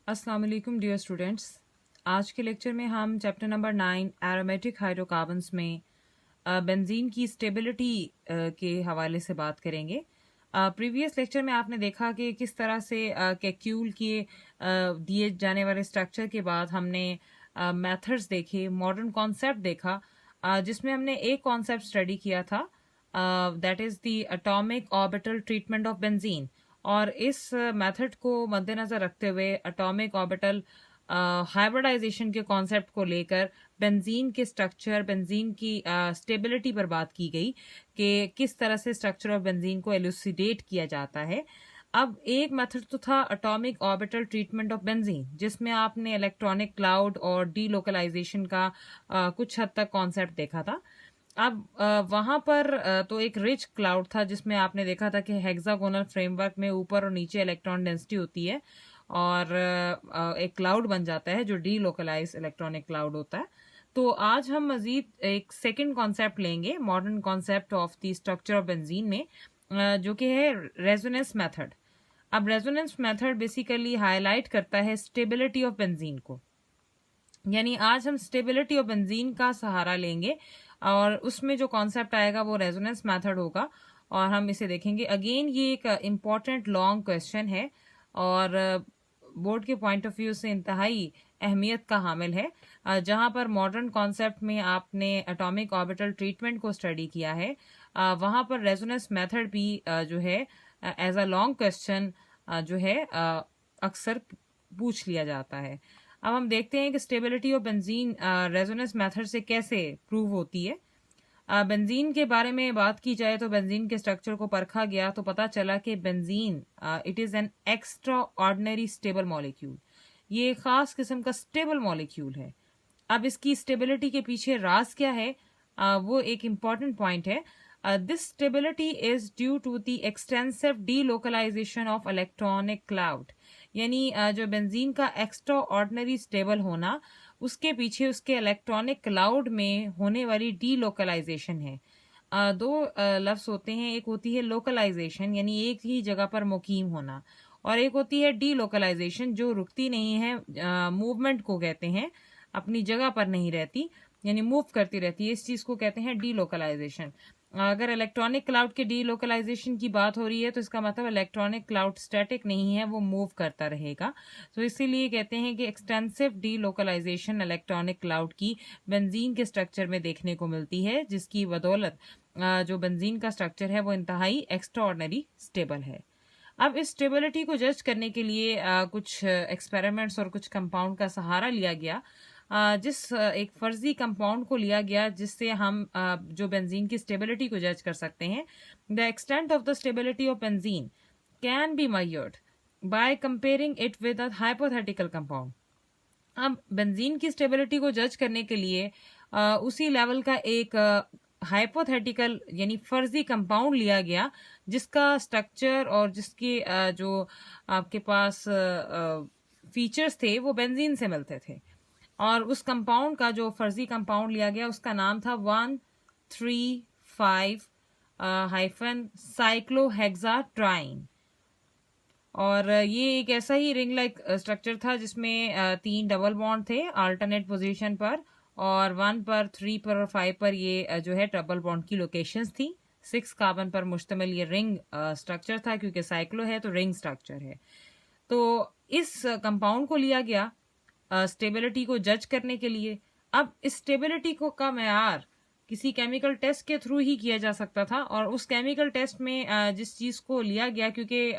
अस्सलाम वालेकुम dear students. आज के लेक्चर में हम चैप्टर नंबर 9 एरोमेटिक हाइड्रोकार्बन्स में बेंजीन की स्टेबिलिटी के हवाले से बात करेंगे। प्रीवियस लेक्चर में आपने देखा कि किस तरह से कैक्यूल के दिए जाने वाले स्ट्रक्चर के बाद हमने मेथड्स देखे, मॉडर्न कॉन्सेप्ट देखा, जिसमें हमने एक कॉन्सेप्ट स्टडी किया था, that is the atomic orbital treatment of benzene. और इस मेथड को मद्देनज़र रखते हुए एटॉमिक ऑर्बिटल हाइब्रिडाइजेशन के कॉन्सेप्ट को लेकर बेंजीन के स्ट्रक्चर, बेंजीन की स्टेबिलिटी पर बात की गई कि किस तरह से स्ट्रक्चर ऑफ बेंजीन को एलुसिडेट किया जाता है। अब एक मेथड तो था atomic orbital treatment of benzene, जिसमें आपने इलेक्ट्रॉनिक क्लाउड और डीलोकलाइजेशन का कुछ हद तक कॉन्सेप्ट देखा था। अब वहां पर तो एक रिच क्लाउड था जिसमें आपने देखा था कि हेक्सागोनल फ्रेमवर्क में ऊपर और नीचे इलेक्ट्रॉन डेंसिटी होती है और एक क्लाउड बन जाता है जो डीलोकलाइज इलेक्ट्रॉनिक क्लाउड होता है। तो आज हम मजीद एक सेकंड कॉन्सेप्ट लेंगे, modern concept of the structure of benzene में, जो कि है रेजोनेंस मेथड। अब रेजोनेंस मेथड बेसिकली हाईलाइट करता है स्टेबिलिटी ऑफ बेंजीन को, यानी आज हम स्टेबिलिटी ऑफ बेंजीन का सहारा लेंगे और उसमें जो कॉन्सेप्ट आएगा वो रेजोनेंस मेथड होगा और हम इसे देखेंगे। अगेन ये एक इम्पॉर्टेंट लॉन्ग क्वेश्चन है और बोर्ड के पॉइंट ऑफ व्यू से इंतहाई अहमियत का हामिल है, जहां पर मॉडर्न कॉन्सेप्ट में आपने एटॉमिक ऑर्बिटल ट्रीटमेंट को स्टडी किया है, वहां पर रेजोनेंस मेथड भी जो है एज अ लॉन्ग क्वेश्चन जो है अक्सर पूछ लिया जाता है। अब हम देखते हैं कि stability of benzene resonance method से कैसे प्रूव होती है। बेंजीन के बारे में बात की जाए तो बेंजीन के स्ट्रक्चर को परखा गया तो पता चला कि benzene it is an extra ordinary stable molecule. ये एक खास किस्म का स्टेबल मॉलिक्यूल है। अब इसकी स्टेबिलिटी के पीछे राज क्या है, वो एक इम्पॉर्टेंट पॉइंट है। This stability is due to the extensive delocalisation of electronic cloud, यानी जो बेंजीन का एक्स्ट्रा ऑर्डिनरी स्टेबल होना, उसके पीछे उसके इलेक्ट्रॉनिक क्लाउड में होने वाली डीलोकलाइजेशन है। दो लफ्ज होते हैं, एक होती है लोकलाइजेशन यानी एक ही जगह पर मुकीम होना, और एक होती है डीलोकलाइजेशन जो रुकती नहीं है, मूवमेंट को कहते हैं, अपनी जगह पर नहीं रहती यानी मूव करती रहती है, इस चीज को कहते हैं डीलोकलाइजेशन। अगर इलेक्ट्रॉनिक क्लाउड के डीलोकलाइजेशन की बात हो रही है तो इसका मतलब इलेक्ट्रॉनिक क्लाउड स्टैटिक नहीं है, वो मूव करता रहेगा। तो इसीलिए कहते हैं कि एक्सटेंसिव डीलोकलाइजेशन इलेक्ट्रॉनिक क्लाउड की बेंजीन के स्ट्रक्चर में देखने को मिलती है, जिसकी बदौलत जो बेंजीन का स्ट्रक्चर है वो इंतहाई एक्स्ट्राऑर्डिनरी स्टेबल है। अब इस स्टेबिलिटी को जज करने के लिए कुछ एक्सपेरिमेंट्स और कुछ कंपाउंड का सहारा लिया गया, एक फर्जी कंपाउंड को लिया गया जिससे हम जो बेंजीन की स्टेबिलिटी को जज कर सकते हैं। The extent of the stability of benzene can be measured by comparing it with a hypothetical compound. अब बेंजीन की स्टेबिलिटी को जज करने के लिए उसी लेवल का एक हाइपोथेटिकल यानी फर्जी कंपाउंड लिया गया जिसका स्ट्रक्चर और जिसके जो आपके पास फीचर्स थे वो बेंजीन से मिलते थे। और उस कंपाउंड का जो फर्जी कंपाउंड लिया गया उसका नाम था 135 हाइफन साइक्लोहेक्साट्राइन। और ये एक ऐसा ही रिंग लाइक स्ट्रक्चर था जिसमें 3 डबल बॉन्ड थे अल्टरनेट पोजीशन पर, और 1 पर, 3 पर और 5 पर ये जो है डबल बॉन्ड की लोकेशंस थी। 6 कार्बन पर मुश्तमिल ये रिंग स्ट्रक्चर था, क्योंकि साइक्लो है तो रिंग स्ट्रक्चर है। तो इस कंपाउंड को लिया गया स्टेबिलिटी को जज करने के लिए। अब इस स्टेबिलिटी को का मेयार किसी केमिकल टेस्ट के थ्रू ही किया जा सकता था, और उस केमिकल टेस्ट में जिस चीज को लिया गया, क्योंकि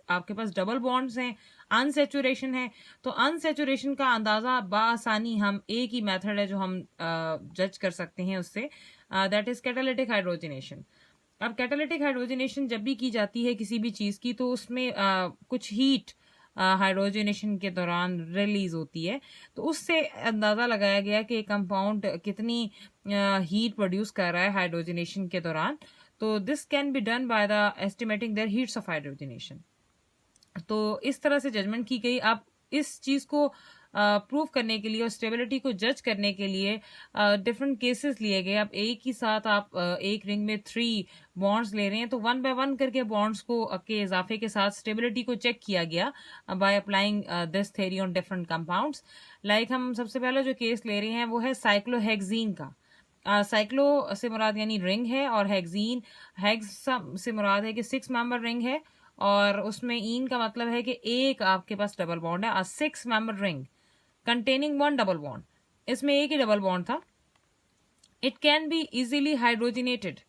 आपके पास डबल बॉन्ड्स हैं, अनसेचुरेशन है, तो अनसेचुरेशन का अंदाजा बासानी हम एक ही मेथड है जो हम जज कर सकते हैं उससे, दैट इज कैटालिटिक हाइड्रोजनेशन। अब कैटालिटिक हाइड्रोजनेशन जब भी की जाती है किसी भी चीज की तो उसमें कुछ हीट हाइड्रोजनेशन के दौरान रिलीज होती है, तो उससे अंदाजा लगाया गया कि कंपाउंड कितनी हीट प्रोड्यूस कर रहा है हाइड्रोजनेशन के दौरान। तो this can be done by the estimating their heats of hydrogenation. तो इस तरह से जजमेंट की गई। अब इस चीज को प्रूव करने के लिए और स्टेबिलिटी को जज करने के लिए डिफरेंट केसेस लिए गए। अब एक ही साथ आप एक रिंग में 3 बॉन्ड्स ले रहे हैं तो 1 बाय 1 करके बॉन्ड्स को के इजाफे के साथ स्टेबिलिटी को चेक किया गया by applying this theory on different compounds. Like हम सबसे पहला जो केस ले रहे हैं वो है साइक्लोहेक्सीन का। साइक्लो से मुराद यानी रिंग है और हेक्सीन हेक्स से मुराद है कि 6 मेंबर रिंग है और उसमें ईन का मतलब है कि एक आपके पास डबल बॉन्ड है। 6 member ring containing 1 double bond, इसमें एक ही डबल बॉन्ड था। It can be easily hydrogenated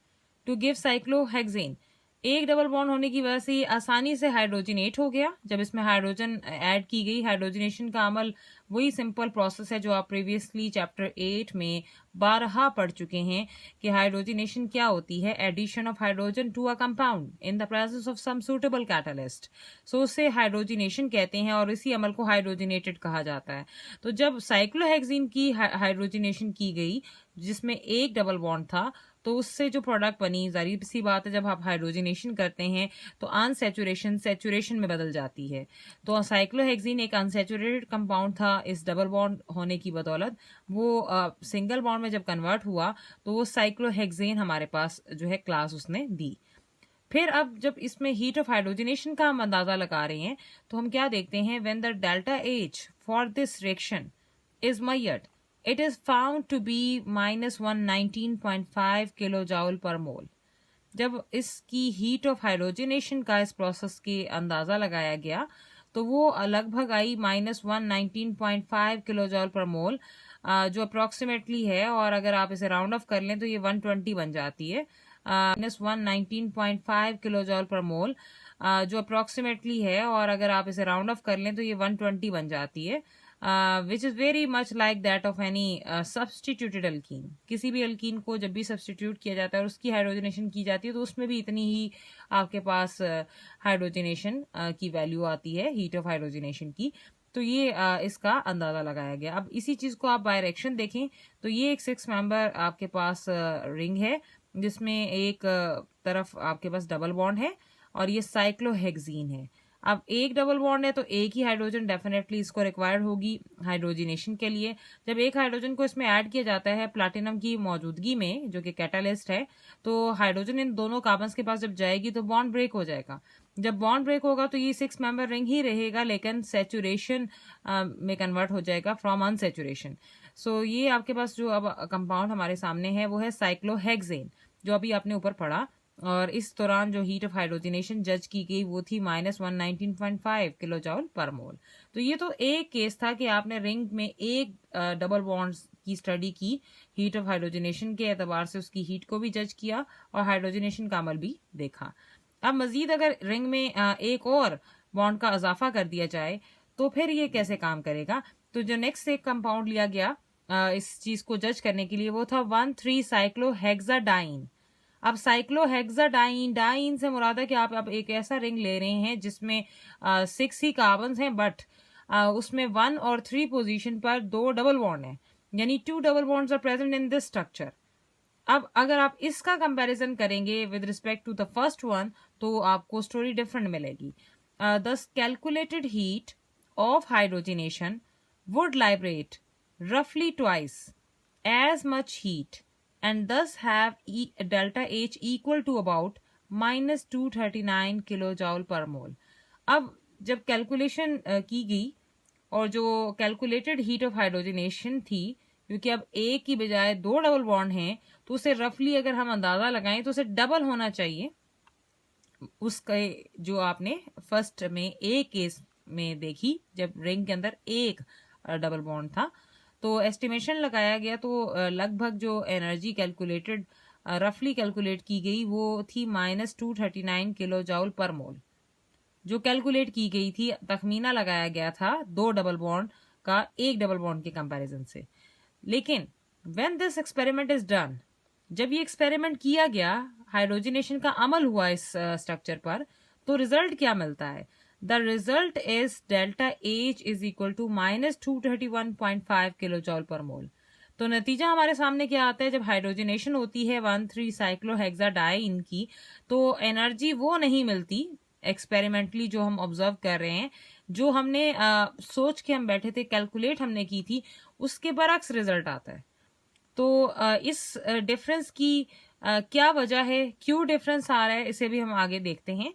to give cyclohexane. एक डबल बॉन्ड होने की वजह से ये आसानी से हाइड्रोजिनेट हो गया जब इसमें हाइड्रोजन ऐड की गई। हाइड्रोजिनेशन का अमल वही सिंपल प्रोसेस है जो आप प्रीवियसली चैप्टर 8 में बारहा पढ़ चुके हैं कि हाइड्रोजिनेशन क्या होती है, addition of hydrogen to a compound in the presence of some suitable catalyst. So उसे हाइड्रोजिनेशन कहते हैं और इसी अमल को हाइड्रोजिनेटेड कहा जाता है। तो जब साइक्लोहेक्सीन की हाइड्रोजिनेशन की गई जिसमें एक डबल बॉन्ड था तो उससे जो प्रोडक्ट बनी, जाहिर सी बात है जब आप हाइड्रोजिनेशन करते हैं तो अनसैचुरेशन सैचुरेशन में बदल जाती है। तो साइक्लोहेक्सीन एक अनसैचुरेटेड कंपाउंड था, इस डबल बॉन्ड होने की बदौलत वो सिंगल बॉन्ड में जब कन्वर्ट हुआ तो वो साइक्लोहेक्सेन हमारे पास जो है क्लास उसने दी। फिर अब जब इसमें हीट ऑफ हाइड्रोजिनेशन का हम अंदाजा लगा रहे हैं तो हम क्या देखते हैं, when the delta H for this reaction is measured, it is found to be minus 119.5 kilojoule पर मोल। जब इसकी हीट ऑफ हाइड्रोजिनेशन का इस प्रोसेस के अंदाजा लगाया गया तो वो लगभग आई -119.5 किलोजूल पर मोल, जो अप्रोक्सीमेटली है, और अगर आप इसे राउंड ऑफ कर लें तो ये 120 बन जाती है। -119.5 किलोजूल पर मोल जो अप्रोक्सीमेटली है, और अगर आप इसे राउंड ऑफ कर लें तो ये 120 बन जाती है, which is very much like that of any substituted alkyne. किसी भी अल्कीन को जब भी सब्सटीट्यूट किया जाता है और उसकी हाइड्रोजनेशन की जाती है तो उसमें भी इतनी ही आपके पास हाइड्रोजनेशन की वैल्यू आती है, हीट ऑफ हाइड्रोजनेशन की। तो ये इसका अंदाजा लगाया गया। अब इसी चीज को आप बाय रिएक्शन देखें तो ये एक 6 मेंबर आपके पास रिंग है जिसमें एक तरफ आपके पास डबल बॉन्ड है और ये साइक्लोहेक्सीन है। अब एक डबल बॉन्ड है तो एक ही हाइड्रोजन डेफिनेटली इसको रिक्वायर्ड होगी हाइड्रोजिनेशन के लिए। जब एक हाइड्रोजन को इसमें ऐड किया जाता है प्लाटिनम की मौजूदगी में जो कि कैटालिस्ट है, तो हाइड्रोजन इन दोनों कार्बन के पास जब जाएगी तो बॉन्ड ब्रेक हो जाएगा। जब बॉन्ड ब्रेक होगा तो ये 6 मेंबर रिंग ही रहेगा लेकिन सैचुरेशन में कन्वर्ट हो जाएगा फ्रॉम अनसैचुरेशन। सो ये आपके पास जो अब कंपाउंड हमारे सामने है वो है साइक्लोहेक्सेन जो अभी आपने ऊपर पढ़ा, और इस दौरान जो हीट ऑफ हाइड्रोजिनेशन जज की गई वो थी -119.5 किलोजूल पर मोल। तो ये तो एक केस था कि आपने रिंग में एक डबल बॉन्ड की स्टडी की, हीट ऑफ हाइड्रोजिनेशन के एतबार से उसकी हीट को भी जज किया और हाइड्रोजिनेशन का अमल भी देखा। अब मजीद अगर रिंग में एक और बॉन्ड का इजाफा कर दिया जाए तो फिर ये कैसे काम करेगा। तो जो नेक्स्ट एक कंपाउंड लिया गया इस चीज को जज करने के लिए वो था 1,3 साइक्लोहेक्साडाइन। अब साइक्लोहेक्साडाइन, डाइन से मुराद है कि आप एक ऐसा रिंग ले रहे हैं जिसमें 6 ही कार्बन हैं बट उसमें 1 और 3 पोजीशन पर 2 डबल बॉन्ड हैं, यानी 2 double bonds are present in this structure. अब अगर आप इसका कंपैरिजन करेंगे with respect to the first one तो आपको स्टोरी डिफरेंट मिलेगी। Thus calculated heat of hydrogenation would liberate roughly twice as much heat and thus have delta H equal to about -239 kilojoule पर मोल। अब जब कैलकुलेशन की गई और जो कैलकुलेटेड हीट ऑफ हाइड्रोजनेशन थी, क्योंकि अब एक की बजाय 2 डबल बॉन्ड हैं तो उसे रफली अगर हम अंदाजा लगाएं तो उसे डबल होना चाहिए उसके जो आपने फर्स्ट में एक केस में देखी जब रिंग के अंदर एक डबल बॉन्ड था। तो एस्टिमेशन लगाया गया तो लगभग जो एनर्जी कैलकुलेटेड रफली कैलकुलेट की गई वो थी -239 किलोजूल पर मोल। जो कैलकुलेट की गई थी, तखमीना लगाया गया था 2 डबल बॉन्ड का एक डबल बॉन्ड के कंपैरिजन से। लेकिन when this experiment is done, जब ये एक्सपेरिमेंट किया गया, हाइड्रोजिनेशन का अमल हुआ इस स्ट्रक्चर पर, तो रिजल्ट क्या मिलता है। The result is delta H is equal to -231.5 kilojoule पर मोल। तो नतीजा हमारे सामने क्या आता है, जब हाइड्रोजनेशन होती है 1,3 साइक्लोहेक्साडाइन की तो एनर्जी वो नहीं मिलती एक्सपेरिमेंटली जो हम ऑब्जर्व कर रहे हैं, जो हमने सोच के हम बैठे थे, कैलकुलेट हमने की थी, उसके बरक्स रिजल्ट आता है। तो इस डिफरेंस की क्या वजह है, क्यों डिफरेंस आ रहा है, इसे भी हम आगे देखते हैं।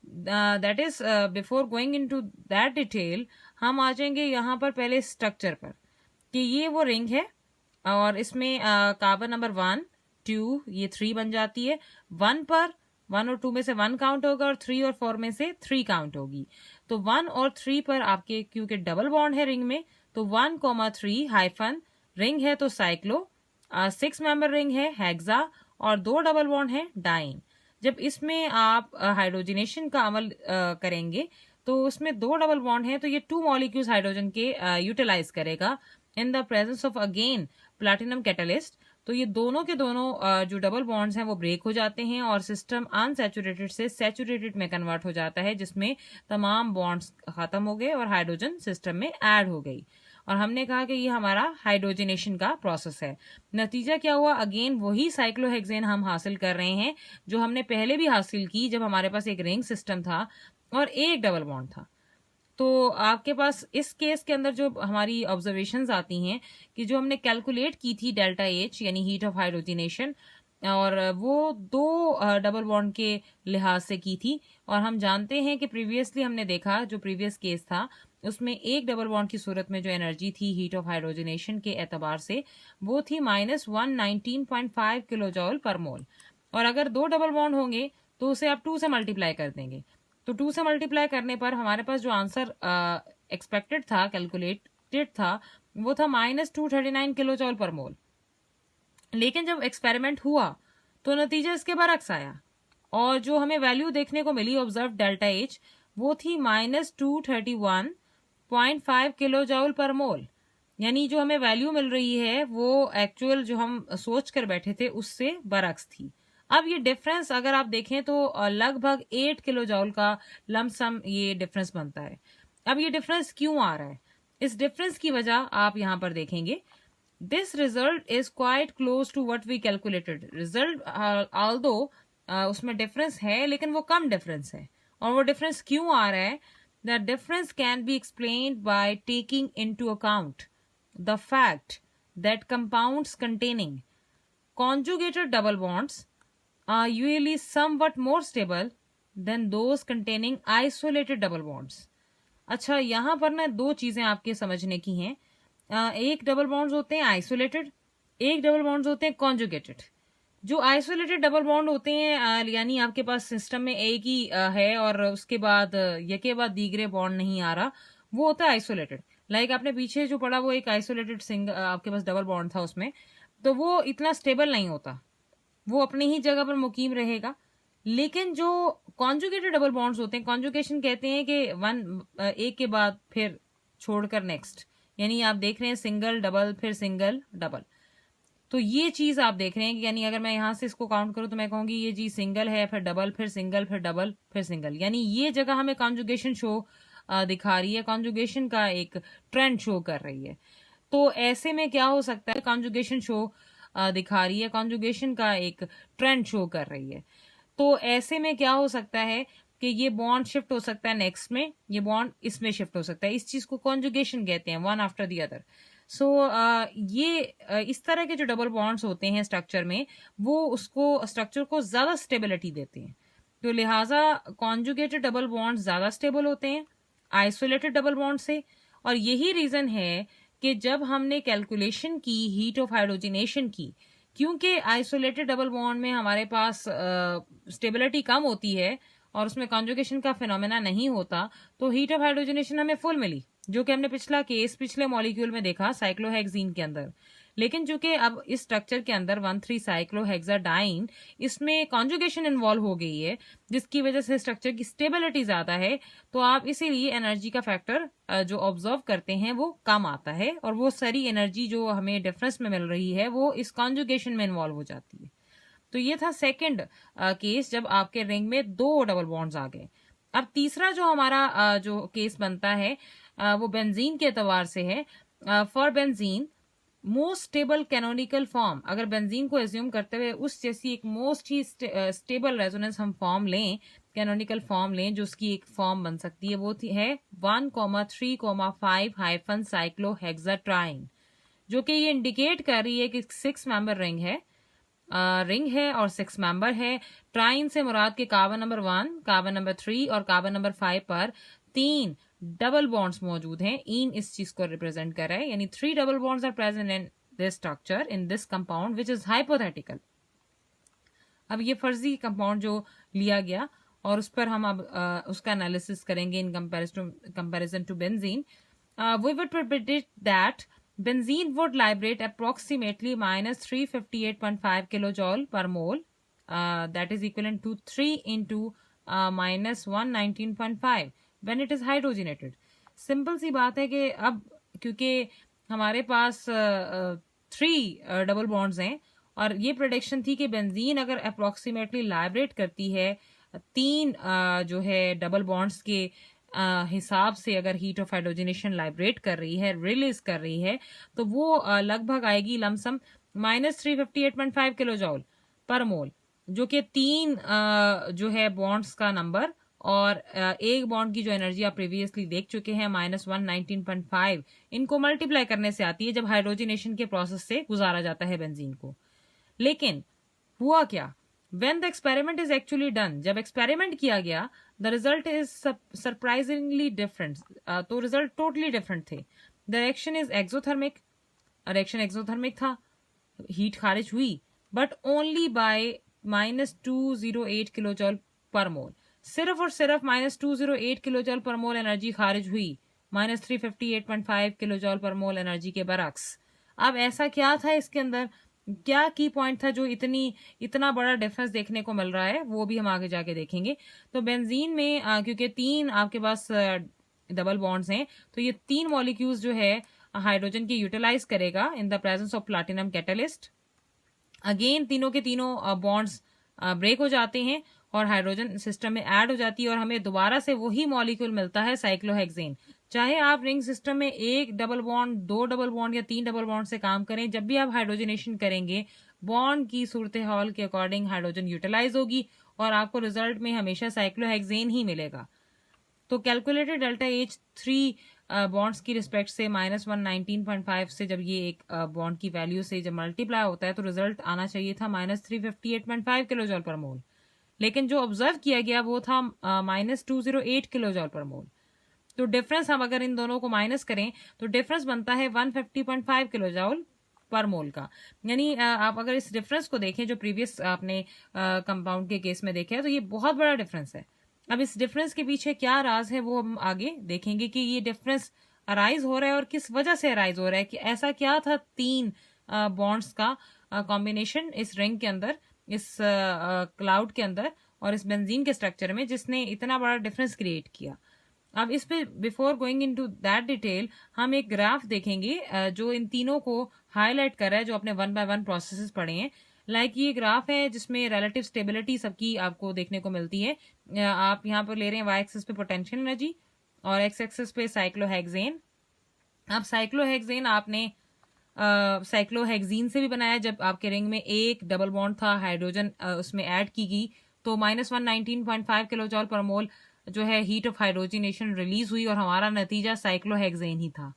That is before going into that detail, हम आ जाएंगे यहाँ पर पहले स्ट्रक्चर पर, कि ये वो रिंग है और इसमें कार्बन नंबर 1, 2, ये 3 बन जाती है। 1 पर 1 और 2 में से 1 काउंट होगा और 3 और 4 में से 3 काउंट होगी। तो 1 और 3 पर आपके, क्योंकि डबल बॉन्ड है रिंग में, तो 1,3 हाइफन रिंग है तो साइक्लो, 6 मेंबर रिंग है हेक्सा, और 2 डबल बॉन्ड है डाइन। जब इसमें आप हाइड्रोजनेशन का अमल करेंगे तो उसमें 2 डबल बॉन्ड है, तो ये 2 मॉलिक्यूल्स हाइड्रोजन के यूटिलाइज करेगा इन the presence of again platinum catalyst. तो ये दोनों के दोनों जो डबल बॉन्ड्स हैं वो ब्रेक हो जाते हैं और सिस्टम अनसैचुरेटेड से सैचुरेटेड में कन्वर्ट हो जाता है, जिसमें तमाम बॉन्ड्स खत्म हो गए और हाइड्रोजन सिस्टम में ऐड हो गई। और हमने कहा कि ये हमारा हाइड्रोजनेशन का प्रोसेस है। नतीजा क्या हुआ, अगेन वही साइक्लोहेक्सेन हम हासिल कर रहे हैं जो हमने पहले भी हासिल की जब हमारे पास एक रिंग सिस्टम था और एक डबल बॉन्ड था। तो आपके पास इस केस के अंदर जो हमारी ऑब्जर्वेशंस आती हैं कि जो हमने कैलकुलेट की थी डेल्टा एच यानी हीट ऑफ हाइड्रोजनेशन, और वो 2 डबल बॉन्ड के लिहाज से की थी। और हम जानते हैं कि प्रीवियसली हमने देखा, जो प्रीवियस केस था उसमें एक डबल बॉन्ड की सूरत में जो एनर्जी थी हीट ऑफ हाइड्रोजनेशन के एतबार से, वो थी -119.5 किलो जॉल पर मोल। और अगर 2 डबल बॉन्ड होंगे तो उसे आप 2 से मल्टीप्लाई कर देंगे। तो 2 से मल्टीप्लाई करने पर हमारे पास जो आंसर एक्सपेक्टेड था, कैलकुलेटेड था, वो था -239 किलो जॉल पर मोल। लेकिन जब एक्सपेरिमेंट हुआ तो नतीजा इसके बरक्स आया, और जो हमें वैल्यू देखने को मिली ऑब्जर्व डेल्टा एच, वो थी -231.5 किलो जॉल पर मोल। यानी जो हमें वैल्यू मिल रही है वो एक्चुअल जो हम सोच कर बैठे थे उससे बरक्स थी। अब ये डिफरेंस अगर आप देखें तो लगभग 8 किलो जॉल का लमसम ये डिफरेंस बनता है। अब ये डिफरेंस क्यों आ रहा है, इस डिफरेंस की वजह आप यहां पर देखेंगे। This result is quite close to what we calculated result, although उसमें डिफरेंस है लेकिन वो कम डिफरेंस है। और वो डिफरेंस क्यों आ रहा है, the difference can be explained by taking into account the fact that compounds containing conjugated double bonds are usually somewhat more stable than those containing isolated double bonds. अच्छा, यहां पर ना 2 चीजें आपके समझने की हैं। एक डबल बॉन्ड्स होते हैं आइसोलेटेड, एक डबल बॉन्ड्स होते हैं कॉन्जुगेटेड। जो आइसोलेटेड डबल बॉन्ड होते हैं यानी आपके पास सिस्टम में एक ही है और उसके बाद यके बाद दीगरे बॉन्ड नहीं आ रहा, वो होता है आइसोलेटेड। लाइक आपने पीछे जो पढ़ा वो एक आइसोलेटेड सिंगल आपके पास डबल बॉन्ड था उसमें, तो वो इतना स्टेबल नहीं होता, वो अपनी ही जगह पर मुकीम रहेगा। लेकिन जो कॉन्जुगेटेड डबल बॉन्ड्स होते हैं, कॉन्जुगेशन कहते हैं कि एक के बाद फिर छोड़कर नेक्स्ट, यानी आप देख रहे हैं सिंगल डबल फिर सिंगल डबल। तो ये चीज आप देख रहे हैं कि यानी अगर मैं यहां से इसको काउंट करूं तो मैं कहूंगी ये जी सिंगल है, फिर डबल, फिर सिंगल, फिर डबल, फिर सिंगल। यानी ये जगह हमें कॉन्जुगेशन शो दिखा रही है, कॉन्जुगेशन का एक ट्रेंड शो कर रही है। तो ऐसे में क्या हो सकता है, कॉन्जुगेशन शो दिखा रही है, कॉन्जुगेशन का एक ट्रेंड शो कर रही है। तो ऐसे में क्या हो सकता है कि ये बॉन्ड शिफ्ट हो सकता है नेक्स्ट में, ये बॉन्ड इसमें शिफ्ट हो सकता है। इस चीज को कॉन्जुगेशन कहते हैं, वन आफ्टर द अदर। सो इस तरह के जो डबल बॉन्ड्स होते हैं स्ट्रक्चर में, वो उसको स्ट्रक्चर को ज्यादा स्टेबिलिटी देते हैं। तो लिहाजा कॉन्जुगेटेड डबल बॉन्ड ज्यादा स्टेबल होते हैं आइसोलेटेड डबल बॉन्ड से। और यही रीजन है कि जब हमने कैलकुलेशन की हीट ऑफ हाइड्रोजनेशन की, क्योंकि आइसोलेटेड डबल बॉन्ड में हमारे पास स्टेबिलिटी कम होती है और उसमें कॉन्जुगेशन का फिनोमेना नहीं होता, तो हीट ऑफ हाइड्रोजनेशन हमें फुल मिली, जो कि हमने पिछला केस पिछले मॉलिक्यूल में देखा साइक्लोहेक्सीन के अंदर। लेकिन चूंकि अब इस स्ट्रक्चर के अंदर 1,3 साइक्लोहेक्साडाइन, इसमें कॉन्जुगेशन इन्वॉल्व हो गई है, जिसकी वजह से स्ट्रक्चर की स्टेबिलिटी ज्यादा है। तो आप इसीलिए एनर्जी का फैक्टर जो ऑब्जर्व करते हैं वो कम आता है, और वो सारी एनर्जी जो हमें डिफरेंस में मिल रही है वो इस कॉन्जुगेशन में इन्वॉल्व हो जाती है। तो ये था सेकंड केस, जब आपके रिंग में 2 डबल बॉन्ड्स आ गए। अब तीसरा जो हमारा जो केस बनता है वो बेंजीन के एतबार से है। For benzene most stable canonical form, अगर बेंजीन को एज्यूम करते हुए उस जैसी एक मोस्ट ही स्टेबल रेजोनेंस हम फॉर्म लें कैनोनिकल फॉर्म लें जो उसकी एक फॉर्म बन सकती है, वो है 1,3,5 हाइफन साइक्लोहेक्साट्राइन, जो कि ये इंडिकेट कर रही है कि 6 मेंबर रिंग है और 6 मेंबर है। ट्राइन से मुराद के कार्बन नंबर 1, कार्बन नंबर 3 और कार्बन नंबर 5 पर 3 डबल बॉन्ड्स मौजूद हैं। इन इस चीज को रिप्रेजेंट कर रहा है, यानी 3 double bonds are present in this structure in this compound which is hypothetical. अब ये फर्जी कंपाउंड जो लिया गया और उस पर हम अब उसका एनालिसिस करेंगे in comparison to benzene. We would predict that benzene would liberate approximately minus 358.5 kilojoule per mole, that is equivalent to 3 into minus 119.5 when it is hydrogenated. Simple सी बात है कि अब क्योंकि हमारे पास 3 डबल बॉन्ड्स हैं और ये प्रोडिक्शन थी कि बेंजीन अगर अप्रोक्सीमेटली लाइब्रेट करती है 3 जो है डबल बॉन्ड्स के हिसाब से, अगर हीट ऑफ हाइड्रोजनेशन लाइब्रेट कर रही है, रिलीज कर रही है, तो वो लगभग आएगी लमसम -358.5 किलो जॉल पर मोल, जो कि 3 जो है बॉन्ड्स का नंबर और एक बॉन्ड की जो एनर्जी आप प्रीवियसली देख चुके हैं -119.5, इनको मल्टीप्लाई करने से आती है जब हाइड्रोजनेशन के प्रोसेस से गुजारा जाता है बेंजीन को। लेकिन हुआ क्या, when the experiment is actually done, जब एक्सपेरिमेंट किया गया, the result is surprisingly different, तो रिजल्ट टोटली डिफरेंट थे। The reaction is exothermic, reaction exothermic था, हीट खारिज हुई, बट ओनली बाय -208 किलो जॉल पर मोल, सिर्फ और सिर्फ -208 किलो जॉल पर मोल एनर्जी खारिज हुई -358.5 किलो जॉल पर मोल एनर्जी के बरक्स। अब ऐसा क्या था इसके अंदर, क्या की पॉइंट था जो इतना बड़ा डिफरेंस देखने को मिल रहा है, वो भी हम आगे जाके देखेंगे। तो बेंजीन में क्योंकि 3 आपके पास डबल बॉन्ड्स हैं, तो ये 3 मॉलिक्यूल्स जो है हाइड्रोजन की यूटिलाइज करेगा इन the presence of platinum catalyst. Again तीनों के तीनों बॉन्ड्स ब्रेक हो जाते हैं और हाइड्रोजन सिस्टम में ऐड हो जाती है और हमें दोबारा से वही मॉलिक्यूल मिलता है साइक्लोहेक्सेन। चाहे आप रिंग सिस्टम में 1 डबल बॉन्ड, 2 डबल बॉन्ड या 3 डबल बॉन्ड से काम करें, जब भी आप हाइड्रोजनेशन करेंगे बॉन्ड की सूरत हाल के अकॉर्डिंग हाइड्रोजन यूटिलाइज होगी और आपको रिजल्ट में हमेशा साइक्लोहेक्सेन ही मिलेगा। तो कैलकुलेटेड डेल्टा एच 3 बॉन्ड्स की रिस्पेक्ट से -119.5 से जब ये एक बॉन्ड की वैल्यू से जब मल्टीप्लाई होता है तो रिजल्ट आना चाहिए था -358.5 किलो जॉल पर मोल, लेकिन जो ऑब्जर्व किया गया वो था -208 किलो जॉल पर मोल। तो डिफरेंस हम अगर इन दोनों को माइनस करें तो डिफरेंस बनता है 150.5 किलो जॉल पर मोल का। यानी आप अगर इस डिफरेंस को देखें जो प्रीवियस आपने कंपाउंड के केस में देखा है, तो ये बहुत बड़ा डिफरेंस है। अब इस डिफरेंस के पीछे क्या राज है वो हम आगे देखेंगे कि ये डिफरेंस अराइज हो रहा है और किस वजह से अराइज हो रहा है, कि ऐसा क्या था 3 बॉन्ड्स का कॉम्बिनेशन इस रिंग के अंदर, इस क्लाउड के अंदर और इस बेंजीन के स्ट्रक्चर में, जिसने इतना बड़ा डिफरेंस क्रिएट किया। अब इस पे before going into that detail हम एक ग्राफ देखेंगे जो इन तीनों को हाईलाइट कर रहा है, जो अपने 1 बाय 1 प्रोसेसेस पढ़े हैं। लाइक ये ग्राफ है जिसमें रिलेटिव स्टेबिलिटी सबकी आपको देखने को मिलती है। आप यहाँ पर ले रहे हैं वाई एक्सिस पे पोटेंशियल एनर्जी और एक्स एक्सिस पे साइक्लोहेक्सेन। अब साइक्लोहेक्सेन आपने साइक्लोहेक्सीन से भी बनाया जब आपके रिंग में एक डबल बॉन्ड था, हाइड्रोजन उसमें ऐड की गई, तो -119.5 किलो जॉल पर मोल जो है हीट ऑफ हाइड्रोजनेशन रिलीज हुई और हमारा नतीजा साइक्लोहेक्सेन ही था।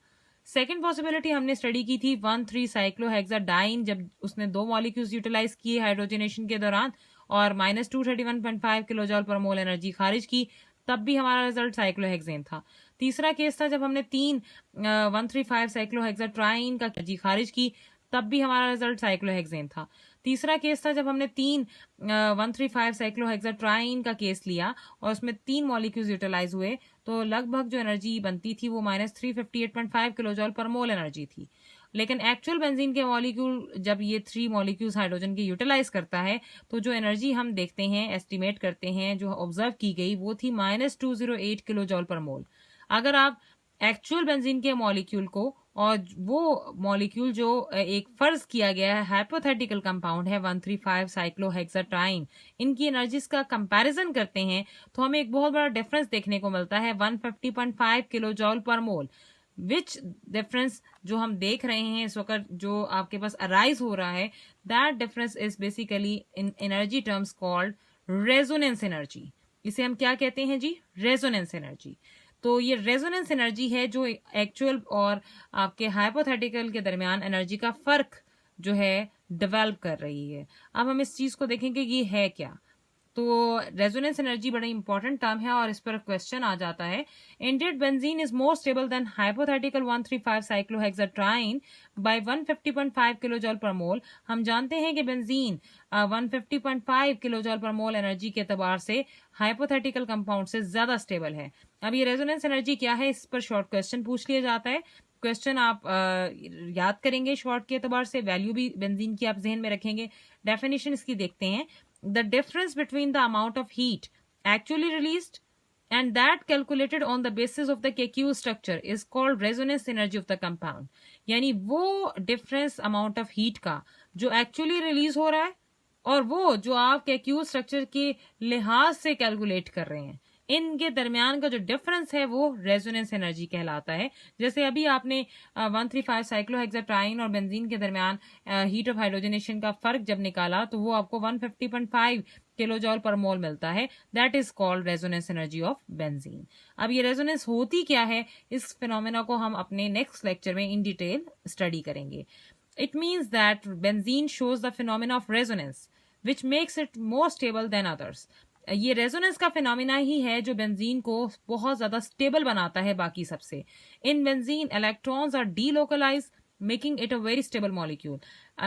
सेकेंड पॉसिबिलिटी हमने स्टडी की थी 1,3 साइक्लोहेक्साडाइन, जब उसने 2 मॉलिक्यूल्स यूटिलाइज किए हाइड्रोजनेशन के दौरान और -231.5 किलो जॉल पर मोल एनर्जी खारिज की, तब भी हमारा रिजल्ट साइक्लोहेक्सेन था। तीसरा केस था जब हमने 135 साइक्लोहेक्साट्राइन का एनर्जी खारिज की, तब भी हमारा रिजल्ट साइक्लोहेक्सेन था। तीसरा केस था जब हमने 135 साइक्लोहेक्साट्राइन का केस लिया और उसमें 3 मॉलिक्यूल्स यूटिलाइज हुए, तो लगभग जो एनर्जी बनती थी वो -358.5 किलो जॉल पर मोल एनर्जी थी। लेकिन एक्चुअल बेंजीन के मॉलिक्यूल जब ये 3 मॉलिक्यूल्स हाइड्रोजन के यूटिलाइज करता है, तो जो एनर्जी हम देखते हैं, एस्टिमेट करते हैं, जो ऑब्जर्व की गई, वो थी -208 किलो जॉल पर मोल। अगर आप एक्चुअल बेंजीन के मॉलिक्यूल को और वो मॉलिक्यूल जो एक फर्ज किया गया है हाइपोथेटिकल कंपाउंड है 135 साइक्लोहेक्साट्राइन, इनकी एनर्जीज का कंपैरिजन करते हैं, तो हमें एक बहुत बड़ा डिफरेंस देखने को मिलता है 150.5 किलो जॉल पर मोल। विच डिफरेंस जो हम देख रहे हैं इस वक्त जो आपके पास अराइज हो रहा है, that difference is basically in energy terms called resonance energy. इसे हम क्या कहते हैं जी? Resonance energy. तो ये रेजोनेंस एनर्जी है जो एक्चुअल और आपके हाइपोथेटिकल के दरमियान एनर्जी का फर्क जो है डेवलप कर रही है। अब हम इस चीज को देखेंगे ये है क्या। तो रेजोनेंस एनर्जी बड़ा इंपॉर्टेंट टर्म है और इस पर क्वेश्चन आ जाता है। Indeed benzene is more stable than hypothetical 135 cyclohexatriene by 150.5 kilojoule per mole. हम जानते हैं कि बेंजीन 150.5 किलोजॉल पर मोल एनर्जी के एतबार से हाइपोथेटिकल कंपाउंड से ज्यादा स्टेबल है। अब ये रेजोनेंस एनर्जी क्या है, इस पर शॉर्ट क्वेश्चन पूछ लिया जाता है। क्वेश्चन आप याद करेंगे शॉर्ट के एतबार से, वैल्यू भी बेंजीन की आप जहन में रखेंगे। डेफिनेशन इसकी देखते हैं। The difference between the amount of heat actually released and that calculated on the basis of the KQ structure is called resonance energy of the compound. यानी वो difference amount of heat का जो actually release हो रहा है और वो जो आप KQ structure के लिहाज से कैलकुलेट कर रहे हैं, इनके दरमियान का जो डिफरेंस है वो रेजोनेंस एनर्जी कहलाता है। जैसे अभी आपने 135 साइक्लोहेक्साट्राइन और बेंजीन के दरमियान हीट ऑफ हाइड्रोजनेशन का फर्क जब निकाला तो वो आपको 150.5 किलोजॉल पर मोल मिलता है। That is called resonance energy of benzene. अब ये रेजोनेंस होती क्या है, इस फिनोमेना को हम अपने नेक्स्ट लेक्चर में इन डिटेल स्टडी करेंगे। It means that benzene shows the phenomena of resonance which makes it more stable than others. ये रेजोनेंस का फिनोमिना ही है जो बेंजीन को बहुत ज्यादा स्टेबल बनाता है बाकी सबसे। In benzene electrons are delocalise making it a very stable molecule.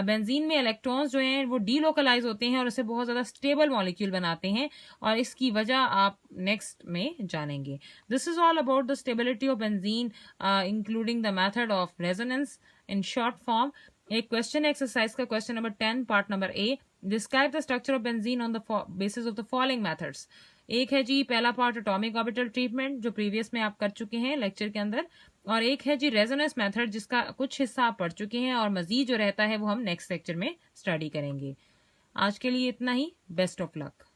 Benzene में इलेक्ट्रॉन्स जो हैं वो डीलोकलाइज होते हैं और इसे बहुत ज्यादा स्टेबल मॉलिक्यूल बनाते हैं और इसकी वजह आप नेक्स्ट में जानेंगे। This is all about the stability of benzene including the method of resonance in short form. एक क्वेश्चन एक्सरसाइज का question number 10 part number A, describe the structure of benzene on the basis of the following methods. एक है जी पहला part atomic orbital treatment जो previous में आप कर चुके हैं लेक्चर के अंदर, और एक है जी रेजोनेंस मेथड जिसका कुछ हिस्सा आप पढ़ चुके हैं और मजीद जो रहता है वो हम नेक्स्ट लेक्चर में स्टडी करेंगे। आज के लिए इतना ही। Best of luck.